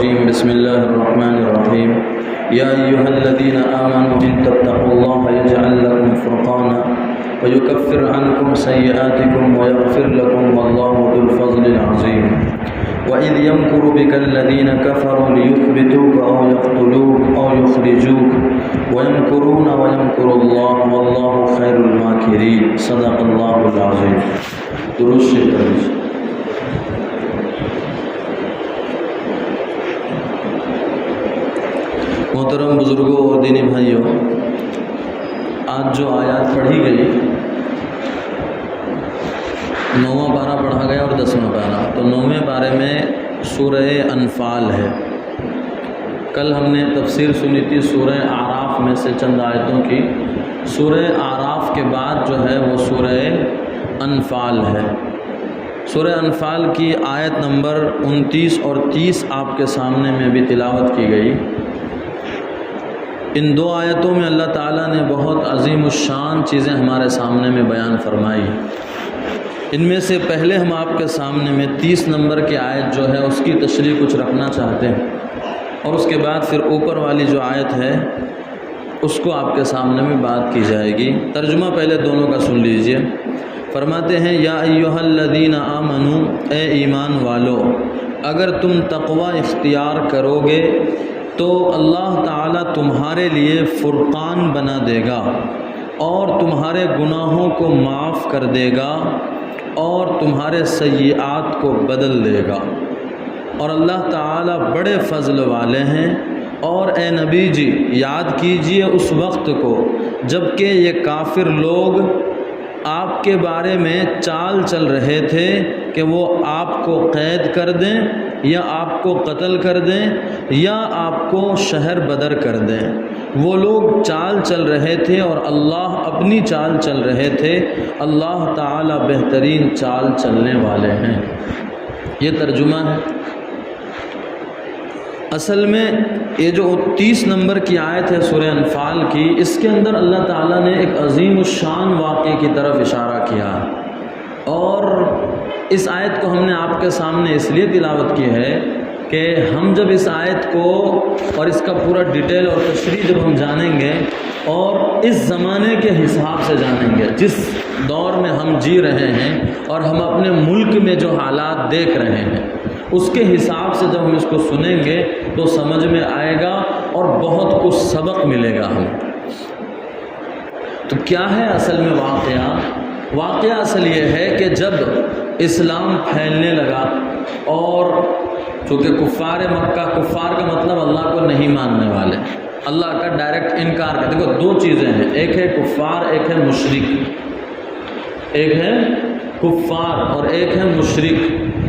الرجيم بسم الله الرحمن الرحيم يا أيها الذين آمنوا إن تتقوا الله يجعل لكم فرقانا ويكفر عنكم سيئاتكم ويغفر لكم والله ذو الفضل العظيم وإذ يمكر بك الذين كفروا ليثبتوك أو يقتلوك أو يخرجوك ويمكرون ويمكر الله والله خير الماكرين صدق الله العظيم. درود شریف. محترم بزرگوں اور دینی بھائیوں، آج جو آیات پڑھی گئی، 9واں پارہ پڑھا گیا اور 10واں پارہ، تو 9ویں پارے میں سورہ انفال ہے. کل ہم نے تفسیر سنی تھی سورہ اعراف میں سے چند آیتوں کی. سورہ اعراف کے بعد جو ہے وہ سورہ انفال ہے. سورہ انفال کی آیت نمبر 29 اور 30 آپ کے سامنے میں بھی تلاوت کی گئی. ان دو آیتوں میں اللہ تعالیٰ نے بہت عظیم الشان چیزیں ہمارے سامنے میں بیان فرمائی. ان میں سے پہلے ہم آپ کے سامنے میں 30 نمبر کی آیت جو ہے اس کی تشریح کچھ رکھنا چاہتے ہیں، اور اس کے بعد پھر اوپر والی جو آیت ہے اس کو آپ کے سامنے میں بات کی جائے گی. ترجمہ پہلے دونوں کا سن لیجئے. فرماتے ہیں یا ایھا الذین آمنو، اے ایمان والو، اگر تم تقوی اختیار کرو گے تو اللہ تعالیٰ تمہارے لیے فرقان بنا دے گا اور تمہارے گناہوں کو معاف کر دے گا اور تمہارے سیئات کو بدل دے گا، اور اللہ تعالیٰ بڑے فضل والے ہیں. اور اے نبی جی، یاد کیجئے اس وقت کو جب کہ یہ کافر لوگ آپ کے بارے میں چال چل رہے تھے کہ وہ آپ کو قید کر دیں یا آپ کو قتل کر دیں یا آپ کو شہر بدر کر دیں. وہ لوگ چال چل رہے تھے اور اللہ اپنی چال چل رہے تھے. اللہ تعالی بہترین چال چلنے والے ہیں. یہ ترجمہ ہے. اصل میں یہ جو 30 نمبر کی آیت ہے سورہ انفال کی، اس کے اندر اللہ تعالیٰ نے ایک عظیم الشان واقعے کی طرف اشارہ کیا، اور اس آیت کو ہم نے آپ کے سامنے اس لیے تلاوت کی ہے کہ ہم جب اس آیت کو اور اس کا پورا ڈیٹیل اور تشریح جب ہم جانیں گے اور اس زمانے کے حساب سے جانیں گے، جس دور میں ہم جی رہے ہیں اور ہم اپنے ملک میں جو حالات دیکھ رہے ہیں اس کے حساب سے جب ہم اس کو سنیں گے تو سمجھ میں آئے گا اور بہت کچھ سبق ملے گا ہمیں. تو کیا ہے اصل میں واقعہ اصل یہ ہے کہ جب اسلام پھیلنے لگا اور چونکہ کفار مکہ، کفار کا مطلب اللہ کو نہیں ماننے والے، اللہ کا ڈائریکٹ انکار کرتے. دیکھو دو چیزیں ہیں، ایک ہے کفار، ایک ہے مشرک. ایک ہے کفار اور ایک ہے مشرک.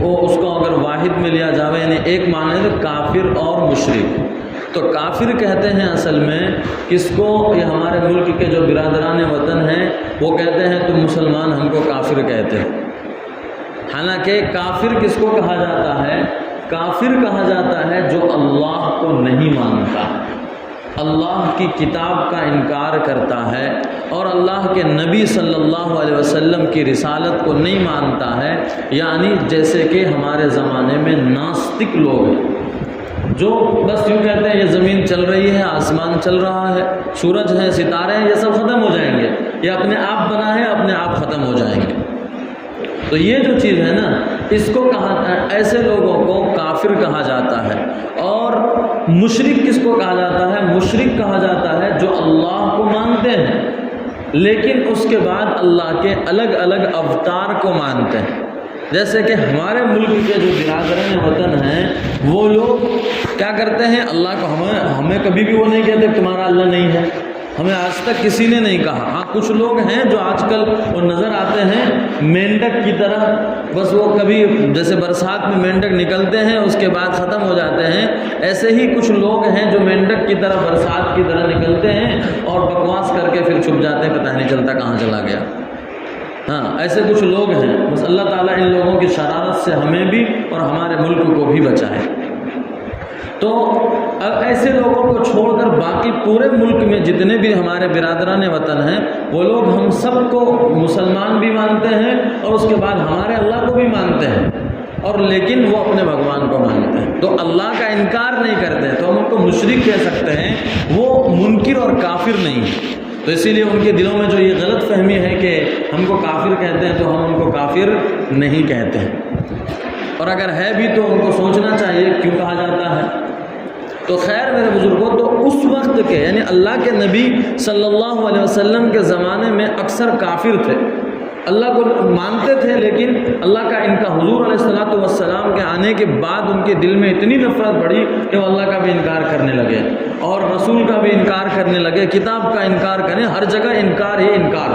وہ اس کو اگر واحد میں لیا جاوے یعنی ایک معنی ہے کافر اور مشرک. تو کافر کہتے ہیں اصل میں کس کو؟ یہ ہمارے ملک کے جو برادران وطن ہیں وہ کہتے ہیں تم مسلمان ہم کو کافر کہتے ہیں. حالانکہ کافر کس کو کہا جاتا ہے؟ کافر کہا جاتا ہے جو اللہ کو نہیں مانتا، اللہ کی کتاب کا انکار کرتا ہے اور اللہ کے نبی صلی اللہ علیہ وسلم کی رسالت کو نہیں مانتا ہے. یعنی جیسے کہ ہمارے زمانے میں ناستک لوگ ہیں جو بس یوں کہتے ہیں یہ زمین چل رہی ہے، آسمان چل رہا ہے، سورج ہے، ستارے ہیں، یہ سب ختم ہو جائیں گے، یہ اپنے آپ بنا ہے، اپنے آپ ختم ہو جائیں گے. تو یہ جو چیز ہے نا، اس کو ایسے لوگوں کو کافر کہا جاتا ہے. اور مشرک کس کو کہا جاتا ہے؟ مشرک کہا جاتا ہے جو اللہ کو مانتے ہیں لیکن اس کے بعد اللہ کے الگ الگ اوتار کو مانتے ہیں. جیسے کہ ہمارے ملک کے جو برادران وطن ہیں وہ لوگ کیا کرتے ہیں؟ اللہ کو ہمیں کبھی بھی وہ نہیں کہتے تمہارا اللہ نہیں ہے، ہمیں آج تک کسی نے نہیں کہا. ہاں کچھ لوگ ہیں جو آج کل وہ نظر آتے ہیں مینڈک کی طرح، بس وہ کبھی جیسے برسات میں مینڈک نکلتے ہیں اس کے بعد ختم ہو جاتے ہیں، ایسے ہی کچھ لوگ ہیں جو مینڈک کی طرح برسات کی طرح نکلتے ہیں اور بکواس کر کے پھر چھپ جاتے ہیں، پتہ نہیں چلتا کہاں چلا گیا. ہاں ایسے کچھ لوگ ہیں. بس اللہ تعالیٰ ان لوگوں کی شرارت سے ہمیں بھی اور ہمارے ملک کو بھی بچائے. تو اب ایسے لوگوں کو چھوڑ کر باقی پورے ملک میں جتنے بھی ہمارے برادران وطن ہیں وہ لوگ ہم سب کو مسلمان بھی مانتے ہیں اور اس کے بعد ہمارے اللہ کو بھی مانتے ہیں. اور لیکن وہ اپنے بھگوان کو مانتے ہیں، تو اللہ کا انکار نہیں کرتے تو ہم ان کو مشرک کہہ سکتے ہیں، وہ منکر اور کافر نہیں ہے۔ تو اسی لیے ان کے دلوں میں جو یہ غلط فہمی ہے کہ ہم کو کافر کہتے ہیں تو ہم ان کو کافر نہیں کہتے ہیں، اور اگر ہے بھی تو ان کو سوچنا چاہیے کیوں کہا جاتا ہے۔ تو خیر میرے بزرگوں، تو اس وقت کے یعنی اللہ کے نبی صلی اللہ علیہ وسلم کے زمانے میں اکثر کافر تھے، اللہ کو مانتے تھے، لیکن اللہ کا ان کا حضور علیہ الصلوۃ والسلام کے آنے کے بعد ان کے دل میں اتنی نفرت بڑھی کہ وہ اللہ کا بھی انکار کرنے لگے اور رسول کا بھی انکار کرنے لگے، کتاب کا انکار کریں، ہر جگہ انکار ہی انکار۔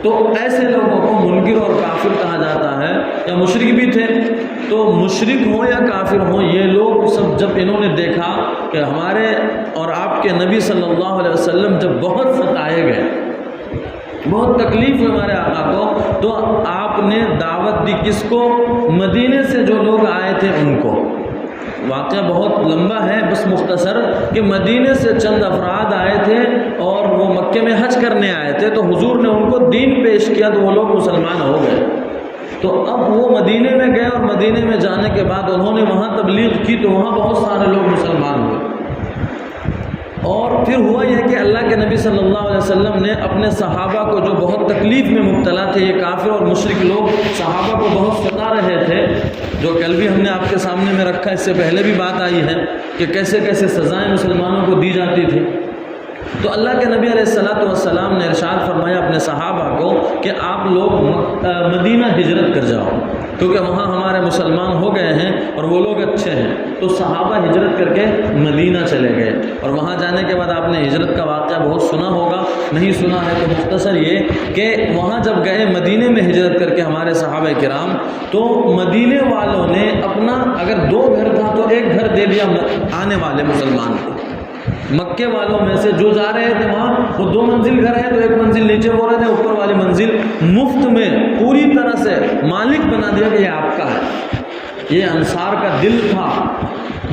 تو ایسے لوگوں کو منکر اور کافر کہا جاتا ہے، یا مشرک بھی تھے۔ تو مشرک ہوں یا کافر ہوں، یہ لوگ سب جب انہوں نے دیکھا کہ ہمارے اور آپ کے نبی صلی اللہ علیہ وسلم جب بہت ستائے گئے، بہت تکلیف ہوئی ہمارے آقا کو، تو آپ نے دعوت دی کس کو؟ مدینے سے جو لوگ آئے تھے ان کو۔ واقعہ بہت لمبا ہے، بس مختصر کہ مدینے سے چند افراد آئے تھے اور وہ مکے میں حج کرنے آئے تھے، تو حضور نے ان کو دین پیش کیا تو وہ لوگ مسلمان ہو گئے۔ تو اب وہ مدینے میں گئے اور مدینے میں جانے کے بعد انہوں نے وہاں تبلیغ کی تو وہاں بہت سارے لوگ مسلمان ہوئے۔ اور پھر ہوا یہ کہ اللہ کے نبی صلی اللہ علیہ وسلم نے اپنے صحابہ کو جو بہت تکلیف میں مبتلا تھے، یہ کافر اور مشرک لوگ صحابہ کو بہت ستا رہے تھے، جو کل بھی ہم نے آپ کے سامنے میں رکھا، اس سے پہلے بھی بات آئی ہے کہ کیسے کیسے سزائیں مسلمانوں کو دی جاتی تھی۔ تو اللہ کے نبی علیہ الصلوۃ والسلام نے ارشاد فرمایا اپنے صحابہ کو کہ آپ لوگ مدینہ ہجرت کر جاؤ، کیونکہ وہاں ہمارے مسلمان ہو گئے ہیں اور وہ لوگ اچھے ہیں۔ تو صحابہ ہجرت کر کے مدینہ چلے گئے، اور وہاں جانے کے بعد آپ نے ہجرت کا واقعہ بہت سنا ہوگا، نہیں سنا ہے تو مختصر یہ کہ وہاں جب گئے مدینے میں ہجرت کر کے ہمارے صحابہ کرام، تو مدینے والوں نے اپنا اگر 2 گھر تھا تو 1 گھر دے دیا آنے والے مسلمان کو۔ مکے والوں میں سے جو جا رہے تھے وہاں، وہ 2 منزل گھر ہے تو 1 منزل نیچے ہو رہے تھے، اوپر والی منزل مفت میں پوری طرح سے مالک بنا دیا کہ یہ آپ کا ہے۔ یہ انصار کا دل تھا،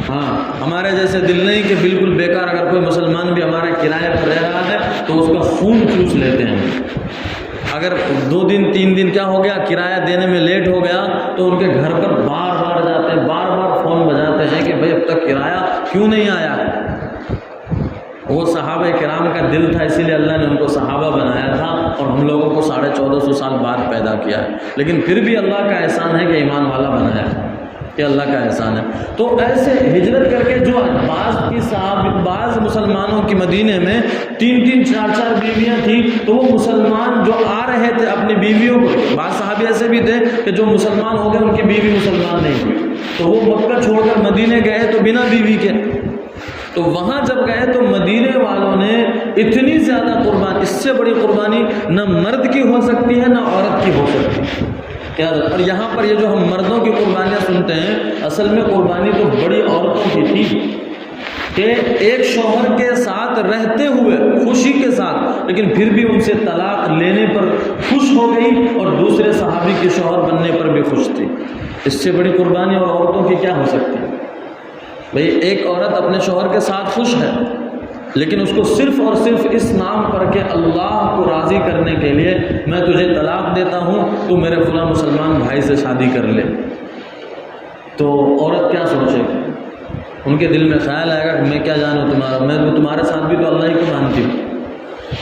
ہاں ہمارے جیسے دل نہیں کہ بالکل بیکار، اگر کوئی مسلمان بھی ہمارے کرائے پر رہ رہا ہے تو اس کا خون چوس لیتے ہیں۔ اگر 2 دن 3 دن کیا ہو گیا کرایہ دینے میں لیٹ ہو گیا تو ان کے گھر پر بار بار جاتے ہیں، بار بار فون بجاتے ہیں کہ بھائی اب تک کرایہ کیوں نہیں آیا۔ وہ صحابہ کرام کا دل تھا، اسی لیے اللہ نے ان کو صحابہ بنایا تھا اور ہم لوگوں کو 1450 سال بعد پیدا کیا ہے، لیکن پھر بھی اللہ کا احسان ہے کہ ایمان والا بنایا ہے، کہ اللہ کا احسان ہے۔ تو ایسے ہجرت کر کے جو بعض مسلمانوں کی مدینے میں 3-3 4-4 بیویاں تھیں، تو وہ مسلمان جو آ رہے تھے اپنی بیویوں کو، بعض صحابی ایسے بھی تھے کہ جو مسلمان ہو گئے ان کی بیوی مسلمان نہیں ہوئی، تو وہ مکہ چھوڑ کر مدینے گئے تو بنا بیوی کے۔ تو وہاں جب گئے تو مدینے والوں نے اتنی زیادہ قربانی، اس سے بڑی قربانی نہ مرد کی ہو سکتی ہے نہ عورت کی ہو سکتی ہے۔ اور یہاں پر یہ جو ہم مردوں کی قربانیاں سنتے ہیں، اصل میں قربانی تو بڑی عورتوں کی تھی کہ ایک شوہر کے ساتھ رہتے ہوئے خوشی کے ساتھ، لیکن پھر بھی ان سے طلاق لینے پر خوش ہو گئی اور دوسرے صحابی کے شوہر بننے پر بھی خوش تھی۔ اس سے بڑی قربانی اور عورتوں کی کیا ہو سکتی ہے؟ بھئی ایک عورت اپنے شوہر کے ساتھ خوش ہے، لیکن اس کو صرف اور صرف اس نام پر کہ اللہ کو راضی کرنے کے لیے میں تجھے طلاق دیتا ہوں، تو میرے فلاں مسلمان بھائی سے شادی کر لے، تو عورت کیا سوچے گی؟ ان کے دل میں خیال آئے گا کہ میں کیا جانوں تمہارا، میں تمہارے ساتھ بھی تو اللہ ہی کو مانتی ہوں،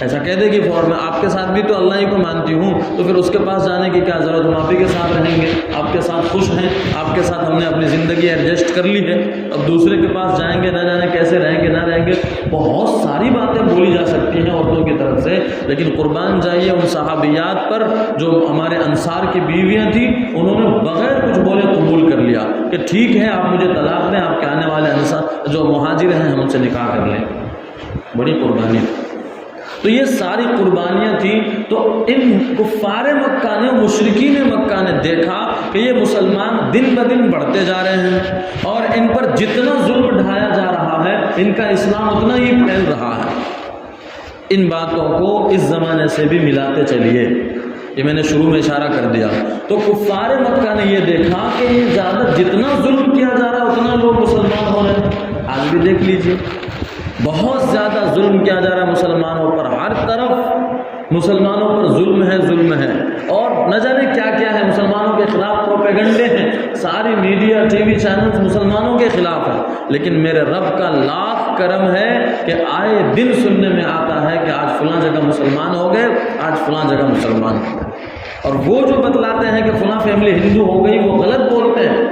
ایسا کہہ دے گی فوراً، میں آپ کے ساتھ بھی تو اللہ ہی کو مانتی ہوں، تو پھر اس کے پاس جانے کی کیا ضرورت؟ ہم آپ ہی کے ساتھ رہیں گے، آپ کے ساتھ خوش ہیں، آپ کے ساتھ ہم نے اپنی زندگی ایڈجسٹ کر لی ہے، اب دوسرے کے پاس جائیں گے، نہ جانے کیسے رہیں گے نہ رہیں گے۔ بہت ساری باتیں بولی جا سکتی ہیں عورتوں کی طرف سے، لیکن قربان جائیے ان صحابیات پر جو ہمارے انصار کی بیویاں تھیں، انہوں نے بغیر کچھ بولے قبول کر لیا کہ ٹھیک ہے آپ مجھے طلاق دیں، آپ کے آنے والے انصار جو مہاجر ہیں ہم ان سے نکاح کر لیں۔ بڑی قربانی تھی۔ تو یہ ساری قربانیاں تھیں۔ تو ان کفار مکہ نے، مشرکین مکہ نے دیکھا کہ یہ مسلمان دن بدن بڑھتے جا رہے ہیں اور ان پر جتنا ظلم ڈھایا جا رہا ہے ان کا اسلام اتنا ہی پھیل رہا ہے۔ ان باتوں کو اس زمانے سے بھی ملاتے چلیے، یہ میں نے شروع میں اشارہ کر دیا۔ تو کفار مکہ نے یہ دیکھا کہ یہ زیادہ جتنا ظلم کیا جا رہا ہے اتنا لوگ مسلمان ہو رہے ہیں۔ آج بھی دیکھ لیجئے، بہت زیادہ ظلم کیا جا رہا ہے مسلمانوں پر، ہر طرف مسلمانوں پر ظلم ہے اور نہ جانے کیا کیا ہے، مسلمانوں کے خلاف پروپیگنڈے ہیں، ساری میڈیا ٹی وی چینلز مسلمانوں کے خلاف ہیں، لیکن میرے رب کا لاکھ کرم ہے کہ آئے دن سننے میں آتا ہے کہ آج فلاں جگہ مسلمان ہو گئے، آج فلاں جگہ مسلمان ہو گئے، اور وہ جو بتلاتے ہیں کہ فلاں فیملی ہندو ہو گئی وہ غلط بولتے ہیں،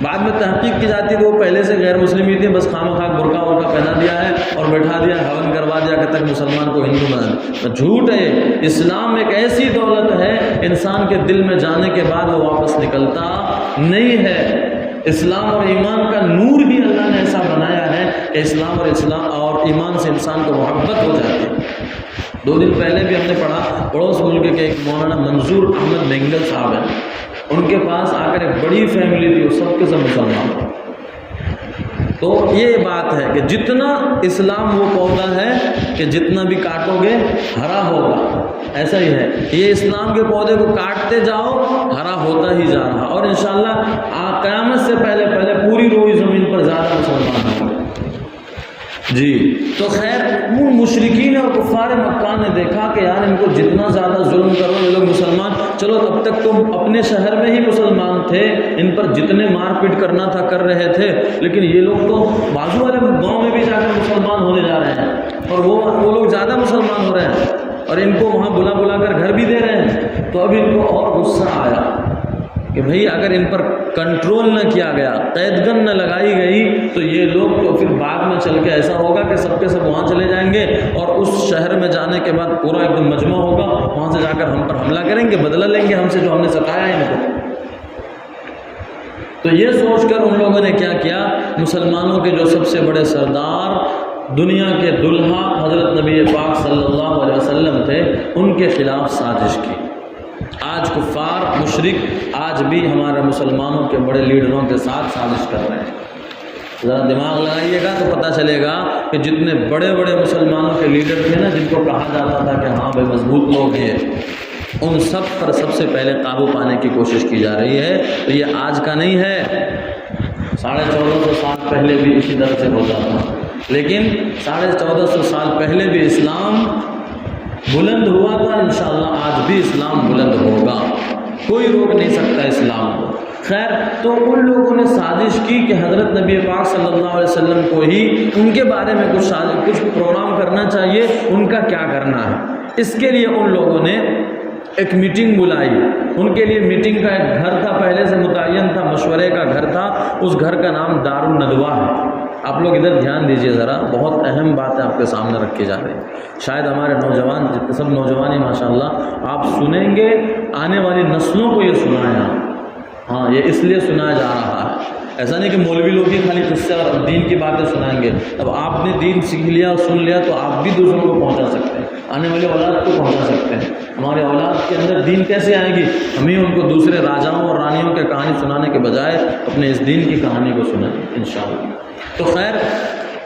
بعد میں تحقیق کی جاتی ہے کہ وہ پہلے سے غیر مسلم ہی تھے، بس خام خواہ برقع ورقع پہنا دیا ہے اور بٹھا دیا، ہون کروا دیا کہ تک مسلمان کو ہندو بنا دیا۔ جھوٹ ہے، اسلام ایک ایسی دولت ہے انسان کے دل میں جانے کے بعد وہ واپس نکلتا نہیں ہے۔ اسلام اور ایمان کا نور ہی اللہ نے ایسا بنایا ہے کہ اسلام اور ایمان سے انسان کو محبت ہو جاتی ہے۔ 2 دن پہلے بھی ہم نے پڑھا، پڑوس ملک کے ایک مولانا منظور احمد مینگل صاحب ہیں، ان کے پاس آ کر ایک بڑی فیملی تھی، وہ سب کے سب مسلمان تھے۔ تو یہ بات ہے کہ جتنا اسلام وہ پودا ہے کہ جتنا بھی کاٹو گے ہرا ہوگا، ایسا ہی ہے، یہ اسلام کے پودے کو کاٹتے جاؤ ہرا ہوتا ہی جا رہا، اور انشاءاللہ قیامت سے پہلے پوری روئی زمین پر زیادہ مسلمان ہوں گے۔ جی تو خیر، وہ مشرکین اور کفار مکہ نے دیکھا کہ یار ان کو جتنا زیادہ ظلم کرو یہ لوگ مسلمان، چلو اب تک تم اپنے شہر میں ہی مسلمان تھے، ان پر جتنے مار پیٹ کرنا تھا کر رہے تھے، لیکن یہ لوگ تو بازو والے گاؤں میں بھی جا کر مسلمان ہونے جا رہے ہیں، اور وہ لوگ زیادہ مسلمان ہو رہے ہیں، اور ان کو وہاں بلا کر گھر بھی دے رہے ہیں۔ تو اب ان کو اور غصہ آیا کہ بھئی اگر ان پر کنٹرول نہ کیا گیا، قید گن نہ لگائی گئی، تو یہ لوگ تو پھر بعد میں چل کے ایسا ہوگا کہ سب کے سب وہاں چلے جائیں گے، اور اس شہر میں جانے کے بعد پورا ایک دم مجمع ہوگا، وہاں سے جا کر ہم پر حملہ کریں گے، بدلہ لیں گے ہم سے جو ہم نے ستایا ان کو۔ تو یہ سوچ کر ان لوگوں نے کیا کیا، مسلمانوں کے جو سب سے بڑے سردار، دنیا کے دلہا حضرت نبی پاک صلی اللہ علیہ وسلم تھے، ان کے خلاف سازش کی۔ آج کفار مشرک آج بھی ہمارے مسلمانوں کے بڑے لیڈروں کے ساتھ سازش کر رہے ہیں۔ ذرا دماغ لگائیے گا تو پتہ چلے گا کہ جتنے بڑے بڑے مسلمانوں کے لیڈر تھے نا، جن کو کہا جاتا تھا کہ ہاں بھائی مضبوط لوگ ہیں، ان سب پر سب سے پہلے قابو پانے کی کوشش کی جا رہی ہے۔ تو یہ آج کا نہیں ہے، 1450 سال پہلے بھی اسی طرح سے ہوتا تھا، لیکن 1450 سال پہلے بھی اسلام بلند ہوا تھا، انشاءاللہ آج بھی اسلام بلند ہوگا، کوئی روک نہیں سکتا اسلام کو۔ خیر، تو ان لوگوں نے سازش کی کہ حضرت نبی پاک صلی اللہ علیہ وسلم کو ہی ان کے بارے میں کچھ پروگرام کرنا چاہیے، ان کا کیا کرنا ہے۔ اس کے لیے ان لوگوں نے ایک میٹنگ بلائی، ان کے لیے میٹنگ کا ایک گھر تھا، پہلے سے متعین تھا، مشورے کا گھر تھا، اس گھر کا نام دار الندوہ ہے۔ آپ لوگ ادھر دھیان دیجئے ذرا، بہت اہم بات ہے آپ کے سامنے رکھی جا رہی ہے، شاید ہمارے نوجوان جتنے سب نوجوان ہی ماشاءاللہ آپ سنیں گے، آنے والی نسلوں کو یہ سنایا، ہاں یہ اس لیے سنایا جا رہا ہے، ایسا نہیں کہ مولوی لوگ ہی خالی قصے اور دین کی باتیں سنائیں گے۔ اب آپ نے دین سیکھ لیا اور سن لیا تو آپ بھی دوسروں کو پہنچا سکتے ہیں، آنے والے اولاد کو پہنچا سکتے ہیں۔ ہمارے اولاد کے اندر دین کیسے آئے گی؟ ہم ہی ان کو دوسرے راجاؤں اور رانیوں کے کہانی سنانے کے بجائے اپنے اس دین کی کہانی کو سنائیں انشاءاللہ۔ تو خیر،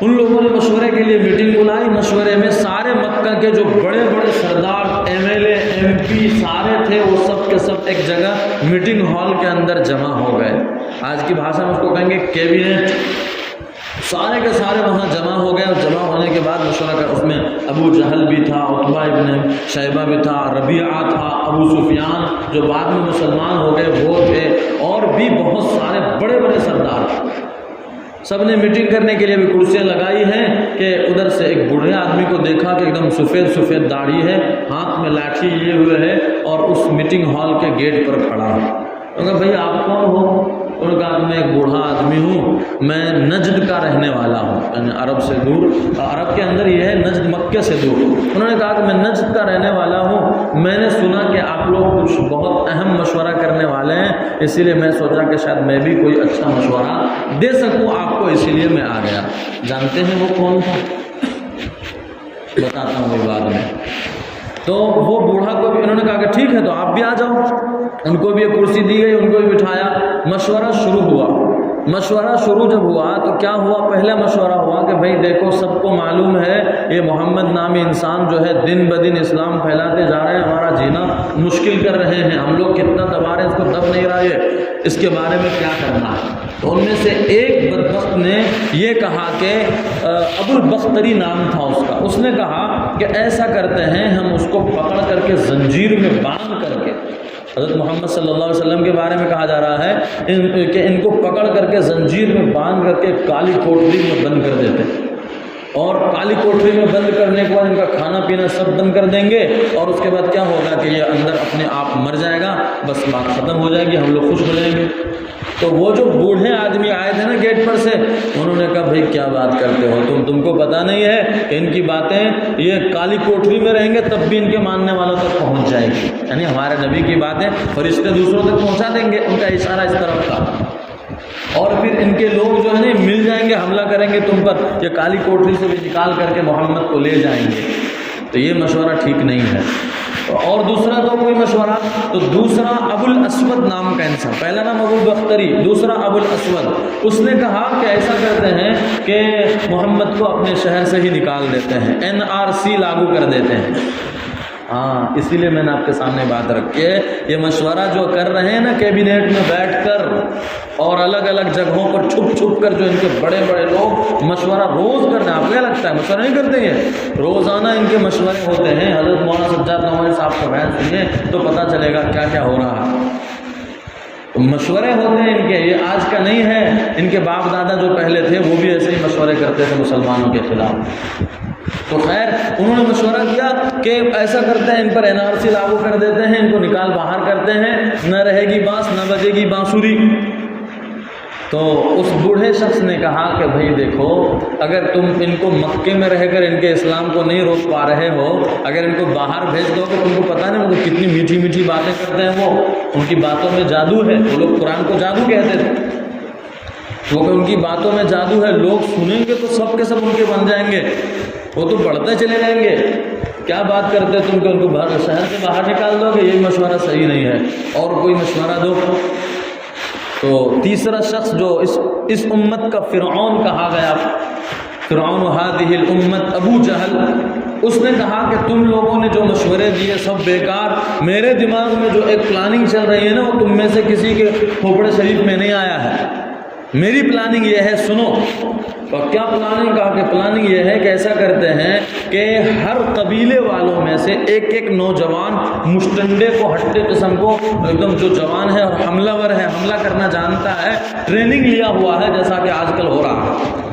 ان لوگوں نے مشورے کے لیے میٹنگ بلائی، مشورے میں سارے مکہ کے جو بڑے بڑے سردار، M L A, M P سارے تھے، وہ سب کے سب ایک جگہ میٹنگ ہال کے اندر جمع ہو گئے۔ آج کی بھاشا میں اس کو کہیں گے کیبنٹ، سارے کے سارے وہاں جمع ہو گئے، اور جمع ہونے کے بعد مشورہ کر، اس میں ابو جہل بھی تھا، عتبہ ابن شیبہ بھی تھا، ربیعہ تھا، ابو سفیان جو بعد میں مسلمان ہو گئے وہ تھے، اور بھی بہت سارے بڑے بڑے سردار تھے۔ سب نے میٹنگ کرنے کے لیے بھی کرسیاں لگائی ہیں کہ ادھر سے ایک بوڑھے آدمی کو دیکھا کہ ایک دم سفید داڑھی ہے، ہاتھ میں لاٹھی لیے ہوئے ہے، اور اس میٹنگ ہال کے گیٹ پر کھڑا ہے۔ انہوں نے کہا بھائی آپ کون ہو؟ انہوں نے کہا میں ایک بوڑھا آدمی ہوں، میں نجد کا رہنے والا ہوں، یعنی عرب سے دور، عرب کے اندر یہ ہے نجد، مکے سے دور۔ انہوں نے کہا کہ میں نجد کا رہنے والا ہوں، میں نے سنا کہ آپ لوگ کچھ بہت اہم مشورہ کرنے والے ہیں، اسی لیے میں سوچا کہ شاید میں بھی کوئی اچھا مشورہ دے سکوں آپ کو، اسی لیے میں آ گیا۔ جانتے ہیں وہ کون تھا؟ بتاتا ہوں بعد میں۔ تو وہ بوڑھا کو بھی انہوں نے کہا کہ ٹھیک ہے تو آپ بھی آ جاؤ، ان کو بھی ایک کرسی دی گئی، ان کو بھی بٹھایا، مشورہ شروع ہوا۔ مشورہ شروع جب ہوا تو کیا ہوا؟ پہلا مشورہ ہوا کہ بھائی دیکھو سب کو معلوم ہے یہ محمد نامی انسان جو ہے دن بدن اسلام پھیلاتے جا رہے ہیں، ہمارا جینا مشکل کر رہے ہیں، ہم لوگ کتنا دبا رہے ہیں، اس کو دب نہیں رہا ہے، اس کے بارے میں کیا کرنا ہے؟ تو ان میں سے ایک بدبخت نے یہ کہا کہ ابو البختری نام تھا اس کا، اس نے کہا کہ ایسا کرتے ہیں ہم اس کو پکڑ کر کے زنجیر میں باندھ کر کے، حضرت محمد صلی اللہ علیہ وسلم کے بارے میں کہا جا رہا ہے کہ ان کو پکڑ کر کے زنجیر میں باندھ کر کے کالی کوٹری میں بند کر دیتے ہیں، اور کالی کوٹری میں بند کرنے کے بعد ان کا کھانا پینا سب بند کر دیں گے، اور اس کے بعد کیا ہوگا کہ یہ اندر اپنے آپ مر جائے گا، بس بات ختم ہو جائے گی، ہم لوگ خوش ہو جائیں گے۔ تو وہ جو بوڑھے آدمی آئے تھے نا گیٹ پر سے، انہوں نے کہا بھائی کیا بات کرتے ہو تم کو پتہ نہیں ہے کہ ان کی باتیں یہ کالی کوٹری میں رہیں گے تب بھی ان کے ماننے والوں تک پہنچ جائے گی، یعنی ہمارے نبی کی باتیں فرشتے دوسروں تک پہنچا دیں گے، ان کا اشارہ اس طرف تھا، اور پھر ان کے لوگ جو ہے نا مل جائیں گے، حملہ کریں گے تم پر، یہ کالی کوٹری سے بھی نکال کر کے محمد کو لے جائیں گے۔ تو یہ مشورہ ٹھیک نہیں ہے۔ اور دوسرا تو کوئی مشورہ، تو دوسرا ابو الاسود نام کا انسان، پہلا نام ابو البختری، دوسرا ابو الاسود، اس نے کہا کہ ایسا کرتے ہیں کہ محمد کو اپنے شہر سے ہی نکال دیتے ہیں، NRC لاگو کر دیتے ہیں۔ ہاں، اسی لیے میں نے آپ کے سامنے بات رکھی ہے، یہ مشورہ جو کر رہے ہیں نا کیبنیٹ میں بیٹھ کر اور الگ الگ جگہوں پر چھپ چھپ کر، جو ان کے بڑے بڑے لوگ مشورہ روز کر رہے ہیں، آپ کو کیا لگتا ہے مشورہ نہیں کرتے ہیں؟ روزانہ ان کے مشورے ہوتے ہیں۔ حضرت مولانا سجاد نوری صاحب کا بیان سنیے تو پتہ چلے گا کیا کیا ہو رہا ہے۔ مشورے ہوتے ہیں ان کے، یہ آج کا نہیں ہے، ان کے باپ دادا جو پہلے تھے وہ بھی ایسے ہی مشورے کرتے تھے مسلمانوں کے خلاف۔ تو خیر انہوں نے مشورہ کیا کہ ایسا کرتے ہیں ان پر NRC لاگو کر دیتے ہیں، ان کو نکال باہر کرتے ہیں، نہ رہے گی بانس نہ بجے گی بانسری۔ تو اس بوڑھے شخص نے کہا کہ بھائی دیکھو، اگر تم ان کو مکے میں رہ کر ان کے اسلام کو نہیں روک پا رہے ہو، اگر ان کو باہر بھیج دو تو تم کو پتہ نہیں وہ کتنی میٹھی میٹھی باتیں کرتے ہیں، وہ ان کی باتوں میں جادو ہے، وہ لوگ قرآن کو جادو کہتے تھے، وہ کہ ان کی باتوں میں جادو ہے، لوگ سنیں گے تو سب کے سب ان کے بن جائیں گے، وہ تو بڑھتے چلے جائیں گے۔ کیا بات کرتے تم کہ ان کو شہر سے باہر نکال دو گے؟ یہ مشورہ صحیح نہیں ہے، اور کوئی مشورہ دو۔ تو تیسرا شخص جو اس امت کا فرعون کہا گیا، فرعون هذه الامت، ابو جہل، اس نے کہا کہ تم لوگوں نے جو مشورے دیے سب بیکار، میرے دماغ میں جو ایک پلاننگ چل رہی ہے نا وہ تم میں سے کسی کے کھوپڑے شریف میں نہیں آیا ہے، میری پلاننگ یہ ہے، سنو۔ اور کیا پلاننگ؟ کہا کہ پلاننگ یہ ہے کہ ایسا کرتے ہیں کہ ہر قبیلے والوں میں سے ایک ایک نوجوان مشتنڈے کو، ہٹے قسم کو، ایک دم جو جوان ہے اور حملہ ور ہے، حملہ کرنا جانتا ہے، ٹریننگ لیا ہوا ہے، جیسا کہ آج کل ہو رہا ہے۔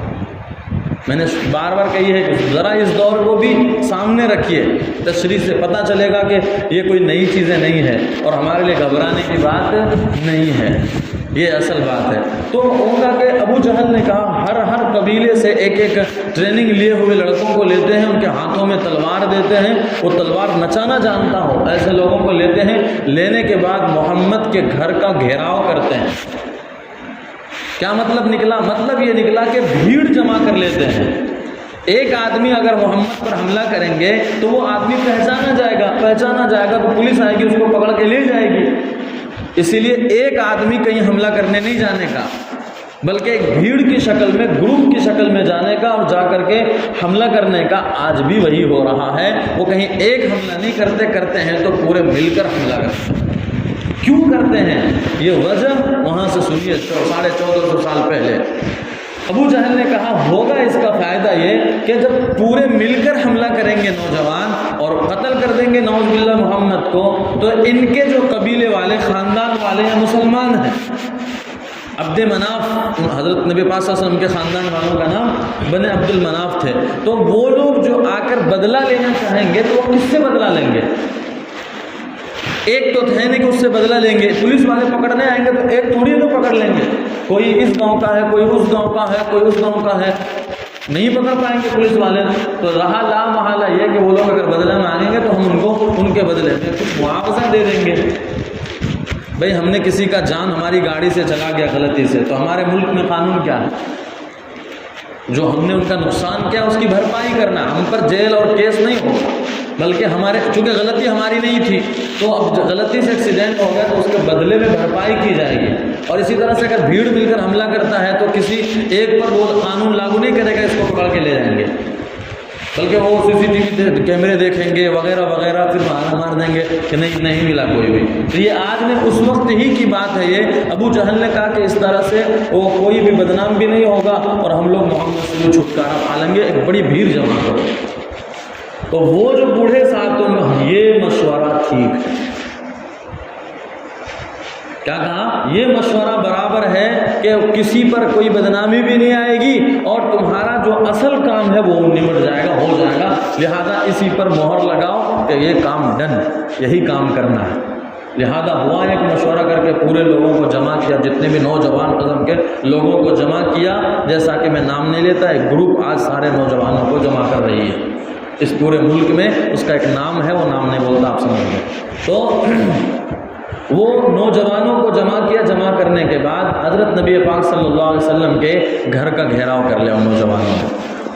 میں نے بار بار کہی ہے کہ ذرا اس دور کو بھی سامنے رکھیے، تشریح سے پتہ چلے گا کہ یہ کوئی نئی چیزیں نہیں ہے اور ہمارے لیے گھبرانے کی بات نہیں ہے، یہ اصل بات ہے۔ تو ان کا کہ ابو جہل نے کہا ہر قبیلے سے ایک ایک ٹریننگ لیے ہوئے لڑکوں کو لیتے ہیں، ان کے ہاتھوں میں تلوار دیتے ہیں، وہ تلوار نچانا جانتا ہو ایسے لوگوں کو لیتے ہیں، لینے کے بعد محمد کے گھر کا گھیراؤ کرتے ہیں۔ کیا مطلب نکلا؟ مطلب یہ نکلا کہ بھیڑ جمع کر لیتے ہیں، ایک آدمی اگر محمد پر حملہ کریں گے تو وہ آدمی پہچانا جائے گا تو پولیس آئے گی، اس کو پکڑ کے لے جائے گی، اسی لیے ایک آدمی کہیں حملہ کرنے نہیں جانے کا، بلکہ ایک بھیڑ کی شکل میں، گروپ کی شکل میں جانے کا اور جا کر کے حملہ کرنے کا۔ آج بھی وہی ہو رہا ہے، وہ کہیں ایک حملہ نہیں کرتے ہیں تو پورے مل کر حملہ کرتے ہیں۔ کیوں کرتے ہیں؟ یہ وجہ وہاں سے سنیے، 1450 سال پہلے ابو جہل نے کہا ہوگا اس کا فائدہ یہ کہ جب پورے مل کر حملہ کریں گے نوجوان اور قتل کر دیں گے نعوذ باللہ محمد کو، تو ان کے جو قبیلے والے، خاندان والے ہیں، مسلمان ہیں، عبد مناف، حضرت نبی پاک صلی اللہ علیہ وسلم کے خاندان والوں کا نام بنی عبد المناف تھے، تو وہ لوگ جو آ کر بدلہ لینا چاہیں گے تو وہ کس سے بدلہ لیں گے؟ ایک تو تھے نہیں کہ اس سے بدلہ لیں گے، پولیس والے پکڑنے آئیں گے تو ایک تھوڑی تو پکڑ لیں گے، کوئی اس گاؤں کا ہے، کوئی اس گاؤں کا ہے، کوئی اس گاؤں کا ہے، نہیں پکڑ پائیں گے پولیس والے۔ تو رہا لا محالہ یہ کہ وہ لوگ اگر بدلہ مانگیں گے تو ہم ان کو ان کے بدلے میں کچھ معاوضہ دے دیں گے۔ بھئی ہم نے کسی کا جان ہماری گاڑی سے چلا گیا غلطی سے، تو ہمارے ملک میں قانون کیا ہے؟ جو ہم نے ان کا نقصان کیا اس کی بھرپائی کرنا، ہم پر جیل اور کیس نہیں ہوگا، بلکہ چونکہ غلطی ہماری نہیں تھی تو اب غلطی سے ایکسیڈنٹ ہو گیا تو اس کے بدلے میں بھرپائی کی جائے گی. اور اسی طرح سے اگر بھیڑ مل کر حملہ کرتا ہے تو کسی ایک پر وہ قانون لاگو نہیں کرے گا اس کو پکڑ کے لے جائیں گے، بلکہ وہ CCTV کیمرے دیکھیں گے وغیرہ وغیرہ، پھر مار دیں گے کہ نہیں ملا کوئی بھی. تو یہ آج نے اس وقت ہی کی بات ہے. یہ ابو جہل نے کہا کہ اس طرح سے وہ کوئی بھی بدنام بھی نہیں ہوگا اور ہم لوگ محمد سے چھٹکارا پا لیں گے، ایک بڑی بھیڑ جمع کرو. تو وہ جو بوڑھے صاحب تو یہ مشورہ ٹھیک ہے. کیا کہا؟ یہ مشورہ برابر ہے کہ کسی پر کوئی بدنامی بھی نہیں آئے گی اور تمہارا جو اصل کام ہے وہ نمٹ جائے گا، ہو جائے گا. لہذا اسی پر مہر لگاؤ کہ یہ کام ڈن، یہی کام کرنا ہے. لہذا ہوا ایک مشورہ کر کے پورے لوگوں کو جمع کیا، جتنے بھی نوجوان قسم کے لوگوں کو جمع کیا. جیسا کہ میں نام نہیں لیتا، ایک گروپ آج سارے نوجوانوں کو جمع کر رہی ہے اس پورے ملک میں. اس کا ایک نام ہے، وہ نام نہیں بولتا، آپ سمجھ گئے. تو وہ نوجوانوں کو جمع کیا. جمع کرنے کے بعد حضرت نبی پاک صلی اللہ علیہ وسلم کے گھر کا گھیراؤ کر لیا ان نوجوانوں نے.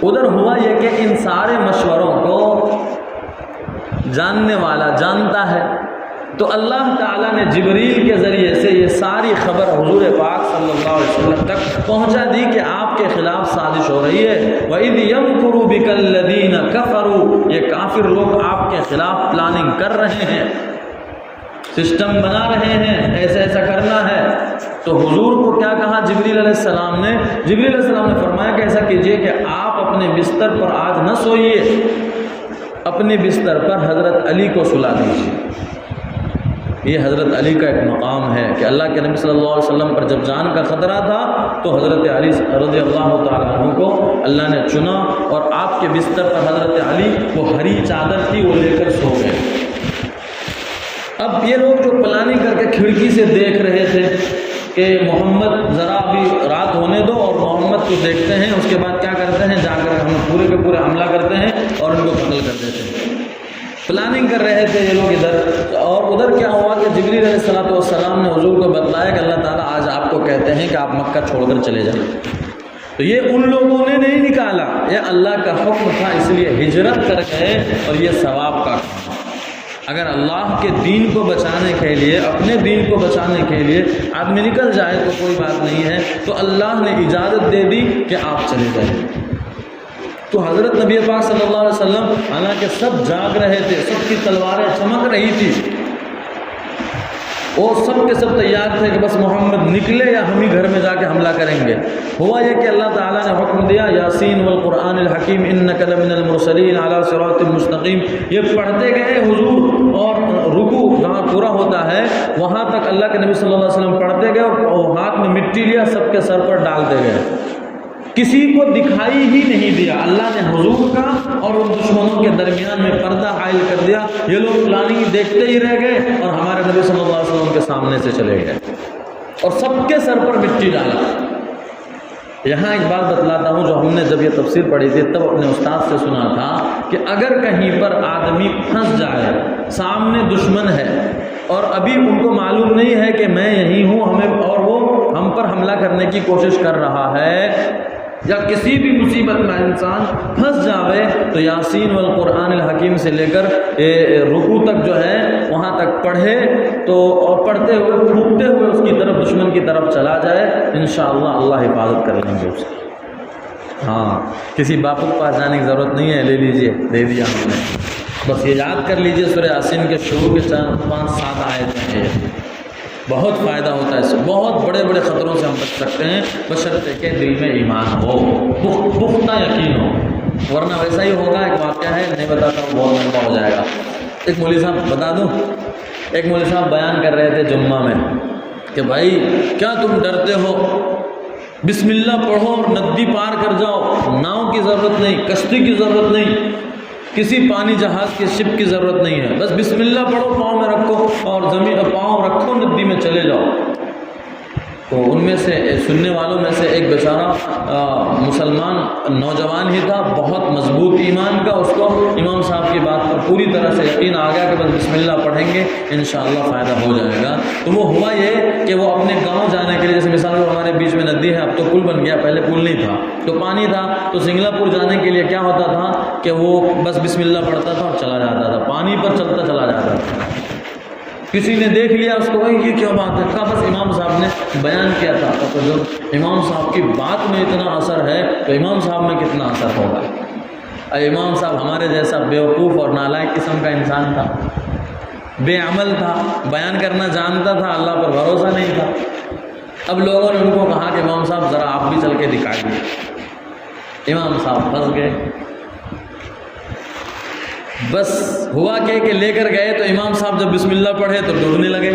ادھر ہوا یہ کہ ان سارے مشوروں کو جاننے والا جانتا ہے، تو اللہ تعالیٰ نے جبریل کے ذریعے سے یہ ساری خبر حضور پاک صلی اللہ علیہ وسلم تک پہنچا دی کہ آپ کے خلاف سازش ہو رہی ہے. وَإِذْ يَمْكُرُ بِكَ الَّذِينَ كَفَرُوا، یہ کافر لوگ آپ کے خلاف پلاننگ کر رہے ہیں، سسٹم بنا رہے ہیں، ایسا کرنا ہے. تو حضور کو کیا کہا جبریل علیہ السلام نے؟ جبریل علیہ السلام نے فرمایا کہ ایسا کیجئے کہ آپ اپنے بستر پر آج نہ سوئیے، اپنے بستر پر حضرت علی کو سلا دیجیے. یہ حضرت علی کا ایک مقام ہے کہ اللہ کے نبی صلی اللہ علیہ وسلم پر جب جان کا خطرہ تھا تو حضرت علی رضی اللہ تعالیٰ عنہ کو اللہ نے چنا اور آپ کے بستر پر حضرت علی وہ ہری چادر تھی وہ لے کر سو گئے. اب یہ لوگ جو پلاننگ کر کے کھڑکی سے دیکھ رہے تھے کہ محمد ذرا ابھی رات ہونے دو اور محمد کو دیکھتے ہیں، اس کے بعد کیا کرتے ہیں، جا کر ہم پورے کے پورے حملہ کرتے ہیں اور ان کو قتل کر دیتے ہیں. پلاننگ کر رہے تھے یہ لوگ ادھر. اور ادھر کیا ہوا کہ جبریل علیہ السلام نے حضور کو بتلایا کہ اللہ تعالیٰ آج آپ کو کہتے ہیں کہ آپ مکہ چھوڑ کر چلے جائیں. تو یہ ان لوگوں نے نہیں نکالا، یہ اللہ کا حکم تھا، اس لیے ہجرت کر گئے اور یہ ثواب کا کام. اگر اللہ کے دین کو بچانے کے لیے، اپنے دین کو بچانے کے لیے آدمی نکل جائے تو کوئی بات نہیں ہے. تو اللہ نے اجازت دے دی کہ آپ چلے جائیں. تو حضرت نبی پاک صلی اللہ علیہ وسلم حالانکہ سب جاگ رہے تھے، سب کی تلواریں چمک رہی تھی، وہ سب کے سب تیار تھے کہ بس محمد نکلے یا ہم ہی گھر میں جا کے حملہ کریں گے. ہوا یہ کہ اللہ تعالیٰ نے حکم دیا یاسین والقرآن الحکیم انک لمن المرسلین علی صراط مستقیم. یہ پڑھتے گئے حضور اور رکوع جہاں پورا ہوتا ہے وہاں تک اللہ کے نبی صلی اللہ علیہ وسلم پڑھتے گئے اور ہاتھ میں مٹی لیا سب کے سر پر ڈالتے گئے. کسی کو دکھائی ہی نہیں دیا. اللہ نے حضور کا اور ان دشمنوں کے درمیان میں پردہ حائل کر دیا. یہ لوگ پلاننگ دیکھتے ہی رہ گئے اور ہمارے نبی صلی اللہ علیہ وسلم کے سامنے سے چلے گئے اور سب کے سر پر مٹی ڈالا. یہاں ایک بات بتلاتا ہوں جو ہم نے جب یہ تفسیر پڑھی تھی تب اپنے استاد سے سنا تھا کہ اگر کہیں پر آدمی پھنس جائے، سامنے دشمن ہے اور ابھی ان کو معلوم نہیں ہے کہ میں یہی ہوں ہمیں اور وہ ہم پر حملہ کرنے کی کوشش کر رہا ہے، یا کسی بھی مصیبت میں انسان پھنس جاوے تو یاسین والقرآن الحکیم سے لے کر رکوع تک جو ہے وہاں تک پڑھے تو اور پڑھتے ہوئے پھونکتے ہوئے اس کی طرف دشمن کی طرف چلا جائے، انشاءاللہ اللہ حفاظت کر لیں گے اس کی. ہاں کسی باپو کے پاس جانے کی ضرورت نہیں ہے، لے لیجئے، دے دیا ہم نے. بس یہ یاد کر لیجئے سورہ یاسین کے شروع کے 5-7 آیتیں ہیں، بہت فائدہ ہوتا ہے اس سے. بہت بڑے بڑے خطروں سے ہم بچ سکتے ہیں بشرطے کہ دل میں ایمان ہو، پختہ یقین ہو، ورنہ ویسا ہی ہوگا. ایک واقعہ ہے، نہیں بتاتا ہوں بہت لمبا ہو جائے گا. ایک مولوی صاحب بتا دوں، ایک مولوی صاحب بیان کر رہے تھے جمعہ میں کہ بھائی کیا تم ڈرتے ہو، بسم اللہ پڑھو اور ندی پار کر جاؤ، ناؤ کی ضرورت نہیں، کشتی کی ضرورت نہیں، کسی پانی جہاز کی شپ کی ضرورت نہیں ہے، بس بسم اللہ پڑھو، پاؤں میں رکھو اور زمین پاؤں رکھو ندی میں چلے جاؤ. تو ان میں سے سننے والوں میں سے ایک بیچارہ مسلمان نوجوان ہی تھا، بہت مضبوط ایمان کا، اس کو امام صاحب کی بات پر پوری طرح سے یقین آ گیا کہ بس بسم اللہ پڑھیں گے انشاءاللہ فائدہ ہو جائے گا۔ تو وہ ہوا یہ کہ وہ اپنے گاؤں جانے کے لیے، جیسے مثال میں ہمارے بیچ میں ندی ہے، اب تو پل بن گیا، پہلے پل نہیں تھا تو پانی تھا، تو سنگلا پور جانے کے لیے کیا ہوتا تھا کہ وہ بس بسم اللہ پڑھتا تھا اور چلا جاتا تھا، پانی پر چلتا چلا جاتا تھا۔ کسی نے دیکھ لیا اس کو، بھائی یہ کیا بات ہے، کہا بس امام صاحب نے بیان کیا تھا۔ تو جب امام صاحب کی بات میں اتنا اثر ہے تو امام صاحب میں کتنا اثر ہوگا۔ امام صاحب ہمارے جیسا بیوقوف اور نالائق قسم کا انسان تھا، بے عمل تھا، بیان کرنا جانتا تھا، اللہ پر بھروسہ نہیں تھا۔ اب لوگوں نے ان کو کہا کہ امام صاحب ذرا آپ بھی چل کے دکھائیے۔ امام صاحب پھنس گئے۔ بس ہوا کہ لے کر گئے تو امام صاحب جب بسم اللہ پڑھے تو ڈوبنے لگے،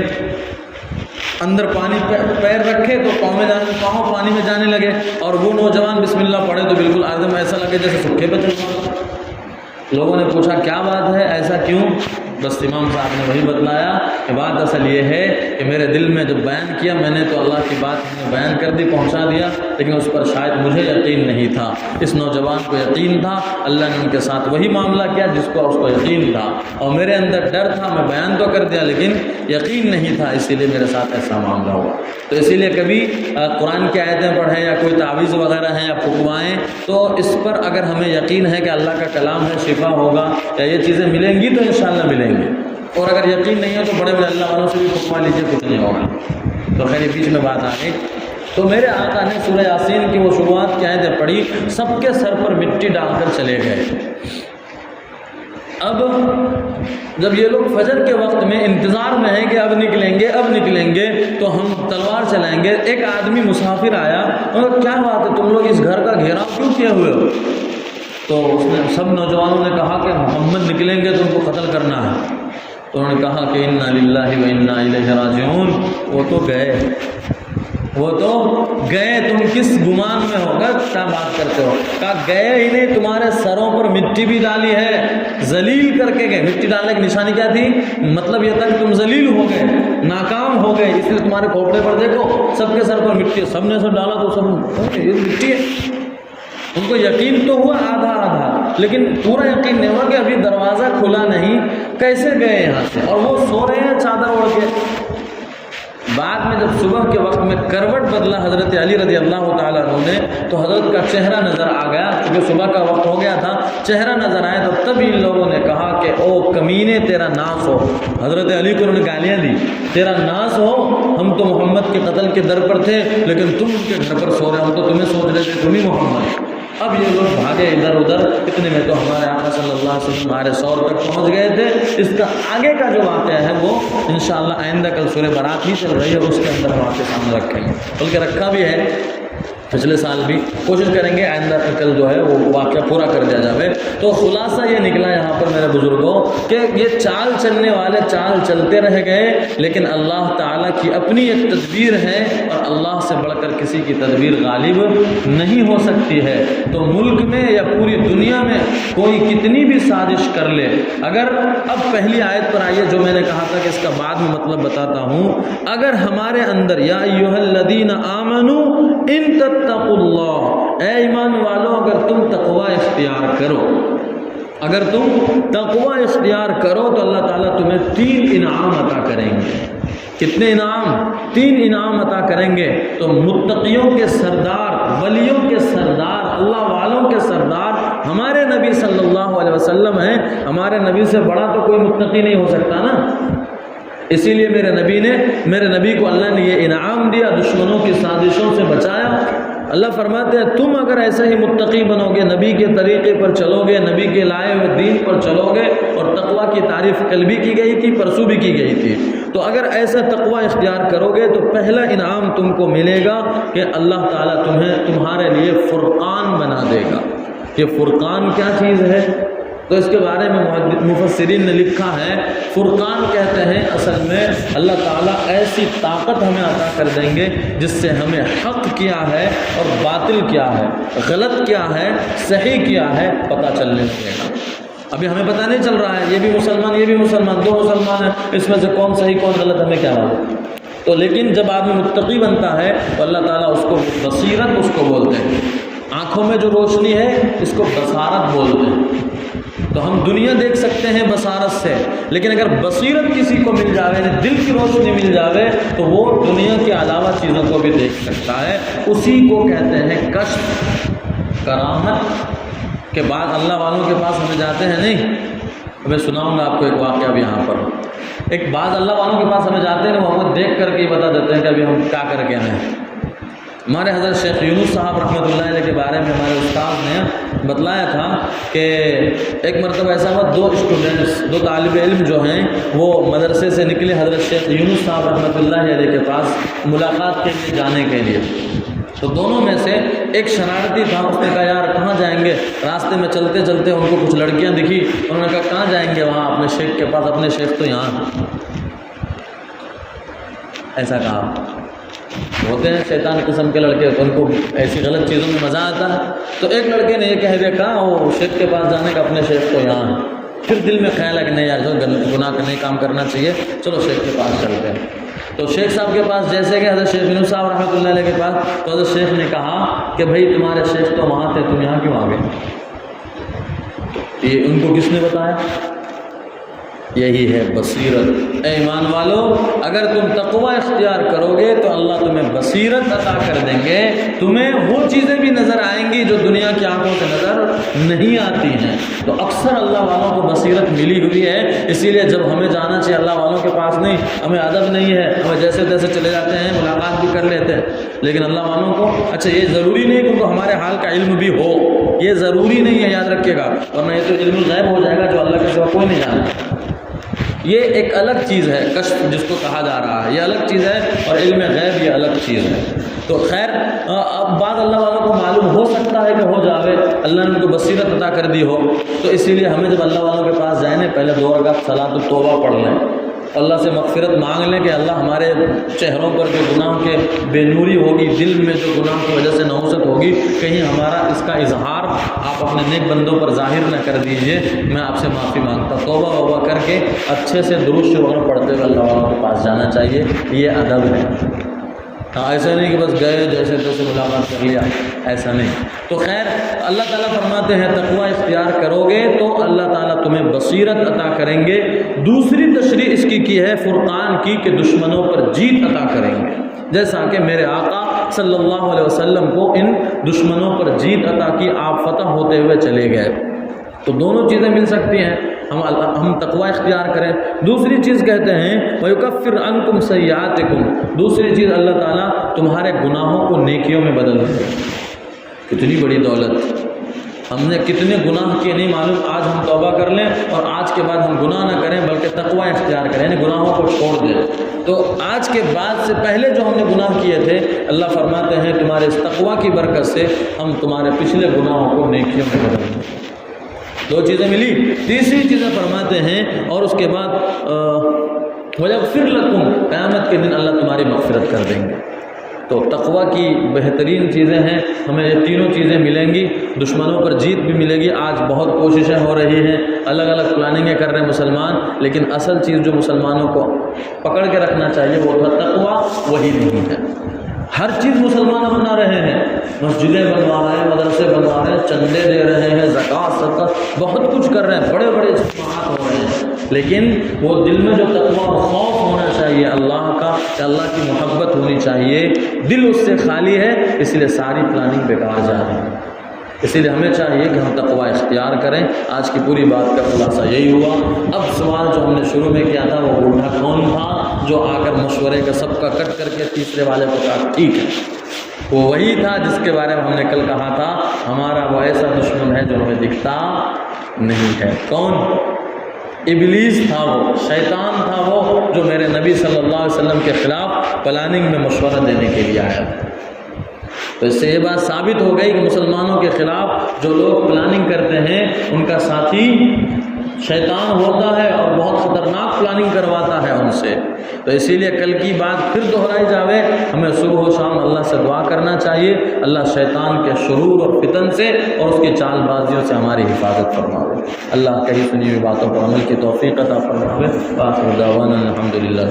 اندر پانی پیر رکھے تو پاؤں پانی میں جانے لگے، اور وہ نوجوان بسم اللہ پڑھے تو بالکل آدم ایسا لگے جیسے سکھے پہ چل رہا۔ لوگوں نے پوچھا کیا بات ہے، ایسا کیوں؟ بس امام صاحب نے وہی بتلایا کہ بات اصل یہ ہے کہ میرے دل میں جب بیان کیا میں نے تو اللہ کی بات بیان کر دی، پہنچا دیا، لیکن اس پر شاید مجھے یقین نہیں تھا۔ اس نوجوان کو یقین تھا، اللہ نے ان کے ساتھ وہی معاملہ کیا جس کو اس کو یقین تھا، اور میرے اندر ڈر تھا، میں بیان تو کر دیا لیکن یقین نہیں تھا، اسی لیے میرے ساتھ ایسا معاملہ ہوا۔ تو اسی لیے کبھی قرآن کی آیتیں پڑھیں یا کوئی تعویذ وغیرہ ہیں یا فتوائیں، تو اس پر اگر ہمیں یقین ہے کہ اللہ کا کلام ہے، شفا ہوگا یا یہ چیزیں ملیں گی تو انشاءاللہ ملیں گی، اور اگر یقین نہیں ہے تو بڑے بڑے اللہ والوں سے بھی فتوا لیجیے، کچھ نہیں ہوگا۔ تو خیر بیچ میں بات آ گئی۔ تو میرے آقا نے سورہ یاسین کی وہ شروعات کی آیتیں پڑھی، سب کے سر پر مٹی ڈال کر چلے گئے۔ اب جب یہ لوگ فجر کے وقت میں انتظار میں ہیں کہ اب نکلیں گے تو ہم تلوار چلائیں گے، ایک آدمی مسافر آیا اور کیا بات ہے تم لوگ اس گھر کا گھیراؤ کیوں کیے ہوئے ہو؟ تو اس نے سب نوجوانوں نے کہا کہ محمد نکلیں گے تو ان کو قتل کرنا ہے۔ تو انہوں نے کہا کہ انا للہ و انا الیہ راجعون، وہ تو گئے، تم کس گمان میں ہوگا، کیا بات کرتے ہو؟ کہا گئے ہی نہیں، تمہارے سروں پر مٹی بھی ڈالی ہے، ذلیل کر کے گئے۔ مٹی ڈالنے کی نشانی کیا تھی؟ مطلب یہ تھا کہ تم ذلیل ہو گئے، ناکام ہو گئے، اس لیے تمہارے کھوپڑے پر دیکھو سب کے سر پر مٹی، سب نے سب ڈالا تو سب یہ مٹی ہے۔ ان کو یقین تو ہوا آدھا، لیکن پورا یقین نہیں ہوا کہ ابھی دروازہ کھلا نہیں، کیسے گئے یہاں سے، اور وہ سو رہے ہیں چادر اوڑھ کے۔ بعد میں جب صبح کے وقت میں کروٹ بدلا حضرت علی رضی اللہ تعالیٰ عنہ نے، تو حضرت کا چہرہ نظر آ گیا، کیونکہ صبح کا وقت ہو گیا تھا، چہرہ نظر آیا تو تب ان لوگوں نے کہا کہ او کمینے تیرا ناس ہو۔ حضرت علی کو انہوں نے گالیاں دی، تیرا ناس ہو، ہم تو محمد کے قتل کے در پر تھے لیکن تم ان کے گھر پر سو رہے، ہم تو تمہیں سوچ رہے تھے تم ہی محمد۔ اب یہ لوگ بھاگے ادھر ادھر، اتنے میں تو ہمارے آقا صلی اللہ علیہ وسلم ہمارے سور تک پہنچ گئے تھے۔ اس کا آگے کا جو واقعہ ہے وہ انشاءاللہ آئندہ کل سورہ برات ہی چل رہی ہے، اس کے اندر ہم آپ کے سامنے رکھیں گے، بلکہ رکھا بھی ہے پچھلے سال بھی، کوشش کریں گے آئندہ کل جو ہے وہ واقعہ پورا کر دیا جائے۔ تو خلاصہ یہ نکلا یہاں پر میرے بزرگوں کہ یہ چال چلنے والے چال چلتے رہ گئے، لیکن اللہ تعالیٰ کی اپنی ایک تدبیر ہے، اور اللہ سے بڑھ کر کسی کی تدبیر غالب نہیں ہو سکتی ہے۔ تو ملک میں یا پوری دنیا میں کوئی کتنی بھی سازش کر لے، اگر اب پہلی آیت پر آئیے جو میں نے کہا تھا کہ اس کا بعد میں مطلب بتاتا ہوں، اگر ہمارے اندر یا ایھا الذین آمنوا ان تتقوا اللہ، اے ایمان والو اگر تم تقوی اختیار کرو، اگر تم تقوی اختیار کرو تو اللہ تعالیٰ تمہیں 3 انعام عطا کریں گے۔ کتنے انعام؟ 3 انعام عطا کریں گے۔ تو متقیوں کے سردار، ولیوں کے سردار، اللہ والوں کے سردار ہمارے نبی صلی اللہ علیہ وسلم ہیں۔ ہمارے نبی سے بڑا تو کوئی متقی نہیں ہو سکتا نا، اسی لیے میرے نبی کو اللہ نے یہ انعام دیا، دشمنوں کی سازشوں سے بچایا۔ اللہ فرماتے ہیں تم اگر ایسا ہی متقی بنو گے، نبی کے طریقے پر چلو گے، نبی کے لائے ہوئے دین پر چلو گے، اور تقوی کی تعریف کل بھی کی گئی تھی، پرسوں بھی کی گئی تھی، تو اگر ایسا تقوی اختیار کرو گے تو پہلا انعام تم کو ملے گا کہ اللہ تعالیٰ تمہارے لیے فرقان بنا دے گا۔ یہ فرقان کیا چیز ہے؟ تو اس کے بارے میں مفسرین نے لکھا ہے، فرقان کہتے ہیں اصل میں اللہ تعالیٰ ایسی طاقت ہمیں عطا کر دیں گے جس سے ہمیں حق کیا ہے اور باطل کیا ہے، غلط کیا ہے، صحیح کیا ہے، پتہ چلنے لگے گا۔ ابھی ہمیں پتہ نہیں چل رہا ہے، یہ بھی مسلمان، یہ بھی مسلمان، 2 مسلمان ہیں، اس میں سے کون صحیح کون غلط ہمیں کیا معلوم؟ تو لیکن جب آدمی متقی بنتا ہے تو اللہ تعالیٰ اس کو بصیرت اس کو بولتے ہیں. آنکھوں میں جو روشنی ہے اس کو بصارت بولتے ہیں. تو ہم دنیا دیکھ سکتے ہیں بصارت سے، لیکن اگر بصیرت کسی کو مل جاوے، دل کی روشنی مل جاوے، تو وہ دنیا کے علاوہ چیزوں کو بھی دیکھ سکتا ہے. اسی کو کہتے ہیں کشف، کرامت. کے بعد اللہ والوں کے پاس ہمیں جاتے ہیں نہیں. میں سناؤں گا آپ کو ایک واقعہ بھی یہاں پر. ایک بعض اللہ والوں کے پاس ہمیں جاتے ہیں، وہ ہمیں دیکھ کر کے ہی بتا دیتے ہیں کہ ابھی ہم کیا کر کے آئے ہیں. ہمارے حضرت شیخ یونس صاحب رحمۃ اللہ علیہ کے بارے میں ہمارے استاد نے بتلایا تھا کہ ایک مرتبہ ایسا ہوا، دو طالب علم جو ہیں وہ مدرسے سے نکلے حضرت شیخ یونس صاحب رحمۃ اللہ علیہ کے پاس ملاقات کے لیے جانے کے لیے. تو دونوں میں سے ایک شرارتی تھا، اس نے کہا یار کہاں جائیں گے؟ راستے میں چلتے چلتے ان کو کچھ لڑکیاں دکھی، انہوں نے کہا کہاں جائیں گے؟ وہاں اپنے شیخ کے پاس. اپنے شیخ تو یہاں. ایسا کہا. ہوتے ہیں شیطان قسم کے لڑکے، تو ان کو ایسی غلط چیزوں میں مزہ آتا ہے. تو ایک لڑکے نے یہ کہہ دیا کہا وہ شیخ کے پاس جانے کا، اپنے شیخ تو یہاں ہے. پھر دل میں خیال ہے کہ نہیں یار جو گناہ کا نہیں کام کرنا چاہیے، چلو شیخ کے پاس چلتے ہیں. تو شیخ صاحب کے پاس جیسے کہ حضرت شیخ یونس صاحب رحمۃ اللہ علیہ کے پاس، تو حضرت شیخ نے کہا کہ بھائی تمہارے شیخ تو وہاں تھے، تم یہاں کیوں آ گئے؟ یہ ان کو کس نے بتایا؟ یہی ہے بصیرت. اے ایمان والو، اگر تم تقوی اختیار کرو گے تو اللہ تمہیں بصیرت عطا کر دیں گے. تمہیں وہ چیزیں بھی نظر آئیں گی جو دنیا کی آنکھوں سے نظر نہیں آتی ہیں. تو اکثر اللہ والوں کو بصیرت ملی ہوئی ہے، اسی لیے جب ہمیں جانا چاہیے اللہ والوں کے پاس نہیں، ہمیں ادب نہیں ہے، ہمیں جیسے تیسے چلے جاتے ہیں، ملاقات بھی کر لیتے ہیں. لیکن اللہ والوں کو اچھا یہ ضروری نہیں کہ ان کو ہمارے حال کا علم بھی ہو، یہ ضروری نہیں ہے، یاد رکھیے گا، ورنہ یہ تو علم غیب ہو جائے گا جو اللہ کے سوا کوئی نہیں جانتا. یہ ایک الگ چیز ہے، کشف جس کو کہا جا رہا ہے، یہ الگ چیز ہے، اور علم غیب یہ الگ چیز ہے. تو خیر اب بعض اللہ والوں کو معلوم ہو سکتا ہے کہ ہو جاوے، اللہ نے ان کو بصیرت عطا کر دی ہو. تو اسی لیے ہمیں جب اللہ والوں کے پاس جائیں پہلے 2 رکعت صلاۃ التوبہ پڑھ لیں، اللہ سے مغفرت مانگ لیں کہ اللہ ہمارے چہروں پر جو گناہ کے بے نوری ہوگی، دل میں جو گناہ کی وجہ سے نحوست ہوگی، کہیں ہمارا اس کا اظہار آپ اپنے نیک بندوں پر ظاہر نہ کر دیجئے، میں آپ سے معافی مانگتا. توبہ وبہ کر کے اچھے سے درود شریف پڑھتے ہوئے اللہ والوں کے پاس جانا چاہیے. یہ ادب ہے. ایسا نہیں کہ بس گئے جیسے تیسے ملاقات کر لیا، ایسا نہیں. تو خیر اللہ تعالیٰ فرماتے ہیں تقوی اختیار کرو گے تو اللہ تعالیٰ تمہیں بصیرت عطا کریں گے. دوسری تشریح اس کی ہے فرقان کی کہ دشمنوں پر جیت عطا کریں گے، جیسا کہ میرے آقا صلی اللہ علیہ وسلم کو ان دشمنوں پر جیت عطا کی، آپ فتح ہوتے ہوئے چلے گئے. تو دونوں چیزیں مل سکتی ہیں، ہم تقوی اختیار کریں. دوسری چیز کہتے ہیں وَيُكَفِّرْ عَنْكُمْ سَيِّئَاتِكُمْ، دوسری چیز اللہ تعالیٰ تمہارے گناہوں کو نیکیوں میں بدل دے. کتنی بڑی دولت. ہم نے کتنے گناہ کیے نہیں معلوم، آج ہم توبہ کر لیں اور آج کے بعد ہم گناہ نہ کریں بلکہ تقوی اختیار کریں، یعنی گناہوں کو چھوڑ دیں. تو آج کے بعد سے پہلے جو ہم نے گناہ کیے تھے، اللہ فرماتے ہیں تمہارے اس تقوی کی برکت سے ہم تمہارے پچھلے گناہوں کو نیکیوں میں بدل دیں. 2 چیزیں ملی. تیسری چیزیں فرماتے ہیں اور اس کے بعد وَيَغْفِرْ لَكُمْ، قیامت کے دن اللہ تمہاری مغفرت کر دیں گے. تو تقوی کی بہترین چیزیں ہیں، ہمیں یہ تینوں چیزیں ملیں گی. دشمنوں پر جیت بھی ملے گی. آج بہت کوششیں ہو رہی ہیں، الگ الگ پلاننگیں کر رہے ہیں مسلمان، لیکن اصل چیز جو مسلمانوں کو پکڑ کے رکھنا چاہیے وہ تھا تقوی، وہی نہیں ہے. ہر چیز مسلمان بنا رہے ہیں، مسجدیں بنوا رہے ہیں، مدرسے بنوا رہے ہیں، چندے دے رہے ہیں، زکوٰۃ صدقہ بہت کچھ کر رہے ہیں، بڑے بڑے اجتماعات ہو رہے ہیں، لیکن وہ دل میں جو تقوی اور خوف ہونا چاہیے اللہ کا، کہ اللہ کی محبت ہونی چاہیے، دل اس سے خالی ہے، اس لیے ساری پلاننگ بیکار جا رہی ہے. اسی لیے ہمیں چاہیے کہ ہم تقوی اختیار کریں. آج کی پوری بات کا خلاصہ یہی ہوا. اب سوال جو ہم نے شروع میں کیا تھا، وہ بوڑھا کون تھا جو آ کر مشورے کا سب کا کٹ کر کے تیسرے والے کو کہا ٹھیک ہے؟ وہ وہی تھا جس کے بارے میں ہم نے کل کہا تھا ہمارا وہ ایسا دشمن ہے جو ہمیں دکھتا نہیں ہے. کون؟ ابلیس تھا، وہ شیطان تھا، وہ جو میرے نبی صلی اللہ علیہ وسلم کے خلاف پلاننگ میں مشورہ دینے کے لیے آیا. تو اس سے یہ بات ثابت ہو گئی کہ مسلمانوں کے خلاف جو لوگ پلاننگ کرتے ہیں ان کا ساتھی شیطان ہوتا ہے اور بہت خطرناک پلاننگ کرواتا ہے ان سے. تو اسی لیے کل کی بات پھر دہرائی جاوے، ہمیں صبح و شام اللہ سے دعا کرنا چاہیے اللہ شیطان کے شرور اور فتن سے اور اس کی چال بازیوں سے ہماری حفاظت فرماوے. اللہ کہی سنی ہوئی باتوں پر عمل کی توفیق عطا فرماوے. وآخر دعوانا الحمدللہ.